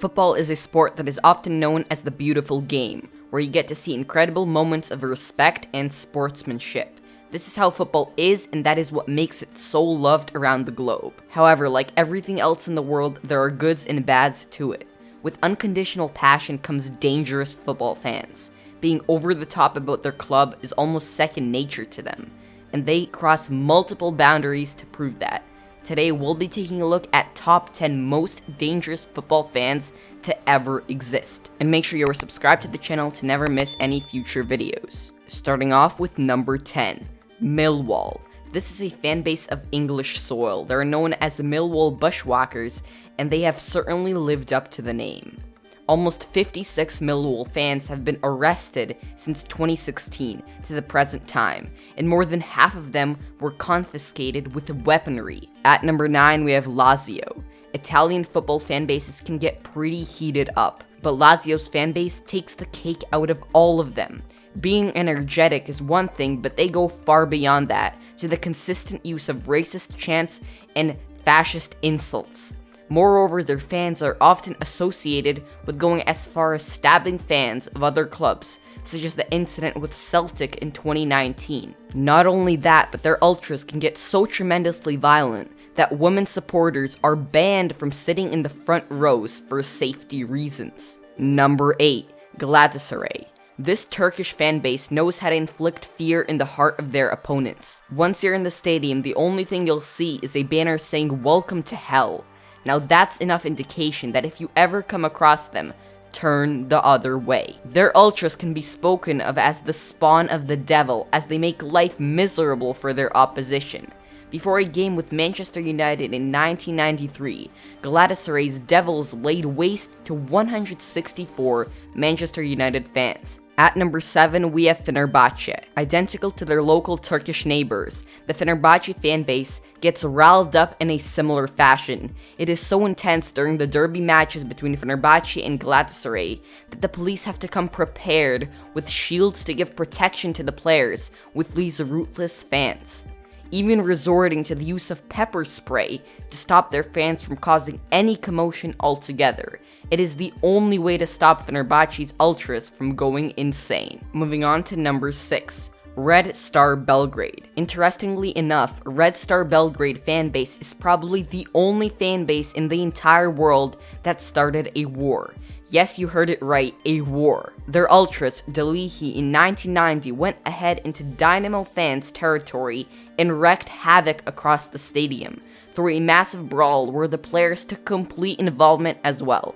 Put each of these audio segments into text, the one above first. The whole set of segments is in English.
Football is a sport that is often known as the beautiful game, where you get to see incredible moments of respect and sportsmanship. This is how football is, and that is what makes it so loved around the globe. However, like everything else in the world, there are goods and bads to it. With unconditional passion comes dangerous football fans. Being over the top about their club is almost second nature to them, and they cross multiple boundaries to prove that. Today, we'll be taking a look at top 10 most dangerous football fans to ever exist. And make sure you are subscribed to the channel to never miss any future videos. Starting off with number 10, Millwall. This is a fan base of English soil. They're known as the Millwall Bushwhackers, and they have certainly lived up to the name. Almost 56 Millwall fans have been arrested since 2016 to the present time, and more than half of them were confiscated with weaponry. At number 9, we have Lazio. Italian football fan bases can get pretty heated up, but Lazio's fan base takes the cake out of all of them. Being energetic is one thing, but they go far beyond that, to the consistent use of racist chants and fascist insults. Moreover, their fans are often associated with going as far as stabbing fans of other clubs, such as the incident with Celtic in 2019. Not only that, but their ultras can get so tremendously violent that women supporters are banned from sitting in the front rows for safety reasons. Number 8, Galatasaray. This Turkish fan base knows how to inflict fear in the heart of their opponents. Once you're in the stadium, the only thing you'll see is a banner saying "Welcome to Hell." Now that's enough indication that if you ever come across them, turn the other way. Their ultras can be spoken of as the spawn of the devil, as they make life miserable for their opposition. Before a game with Manchester United in 1993, Galatasaray's Devils laid waste to 164 Manchester United fans. At number 7, we have Fenerbahçe. Identical to their local Turkish neighbors, the Fenerbahçe fan base gets riled up in a similar fashion. It is so intense during the derby matches between Fenerbahçe and Galatasaray that the police have to come prepared with shields to give protection to the players with these ruthless fans, even resorting to the use of pepper spray to stop their fans from causing any commotion altogether. It is the only way to stop Fenerbahçe's ultras from going insane. Moving on to number 6, Red Star Belgrade. Interestingly enough, Red Star Belgrade fan base is probably the only fan base in the entire world that started a war. Yes, you heard it right, a war. Their ultras, Delihi, in 1990 went ahead into Dynamo fans' territory and wreaked havoc across the stadium through a massive brawl where the players took complete involvement as well.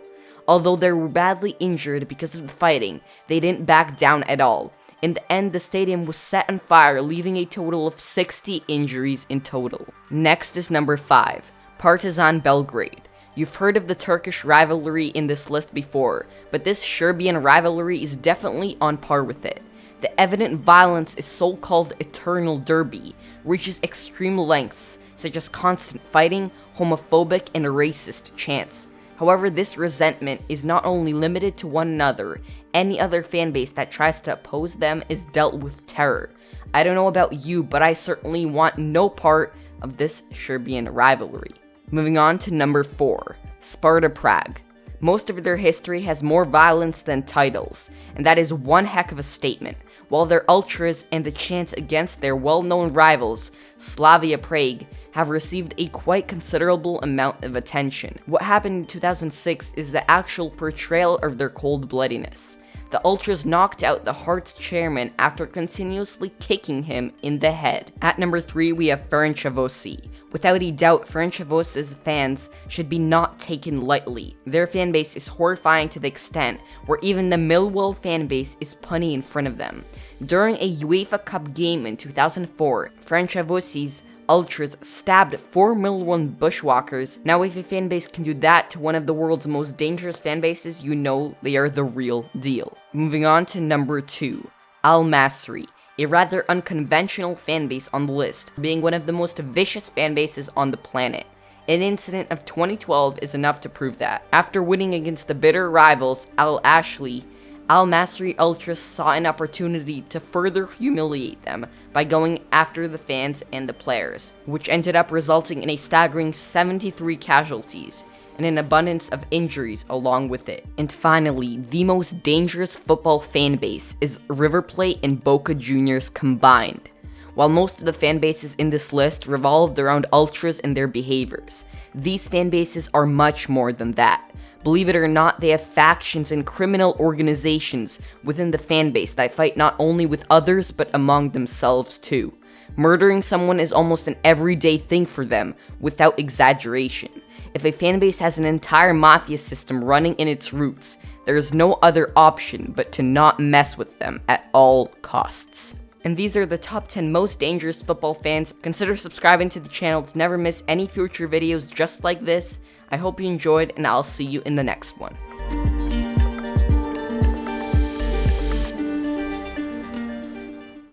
Although they were badly injured because of the fighting, they didn't back down at all. In the end, the stadium was set on fire, leaving a total of 60 injuries in total. Next is number 5, Partizan Belgrade. You've heard of the Turkish rivalry in this list before, but this Serbian rivalry is definitely on par with it. The evident violence is so-called eternal derby, reaches extreme lengths, such as constant fighting, homophobic, and racist chants. However, this resentment is not only limited to one another, any other fan base that tries to oppose them is dealt with terror. I don't know about you, but I certainly want no part of this Serbian rivalry. Moving on to number 4, Sparta Prague. Most of their history has more violence than titles, and that is one heck of a statement. While their ultras and the chants against their well-known rivals, Slavia Prague, have received a quite considerable amount of attention. What happened in 2006 is the actual portrayal of their cold-bloodedness. The ultras knocked out the Hearts chairman after continuously kicking him in the head. At number 3, we have Ferencvárosi. Without a doubt, Ferencváros's fans should be not taken lightly. Their fan base is horrifying to the extent where even the Millwall fan base is punny in front of them. During a UEFA Cup game in 2004, Ferencváros's ultras stabbed 4 Millwall bushwhackers. Now if a fan base can do that to one of the world's most dangerous fan bases, you know they are the real deal. Moving on to number 2, Masry. A rather unconventional fan base on the list, being one of the most vicious fan bases on the planet. An incident of 2012 is enough to prove that. After winning against the bitter rivals Al-Ahly, Al-Masry Ultras saw an opportunity to further humiliate them by going after the fans and the players, which ended up resulting in a staggering 73 casualties. and an abundance of injuries along with it. And finally, the most dangerous football fan base is River Plate and Boca Juniors combined. While most of the fan bases in this list revolved around ultras and their behaviors, these fan bases are much more than that. Believe it or not, they have factions and criminal organizations within the fan base that fight not only with others but among themselves too. Murdering someone is almost an everyday thing for them, without exaggeration. If a fan base has an entire mafia system running in its roots, there is no other option but to not mess with them at all costs. And these are the top 10 most dangerous football fans. Consider subscribing to the channel to never miss any future videos just like this. I hope you enjoyed, and I'll see you in the next one.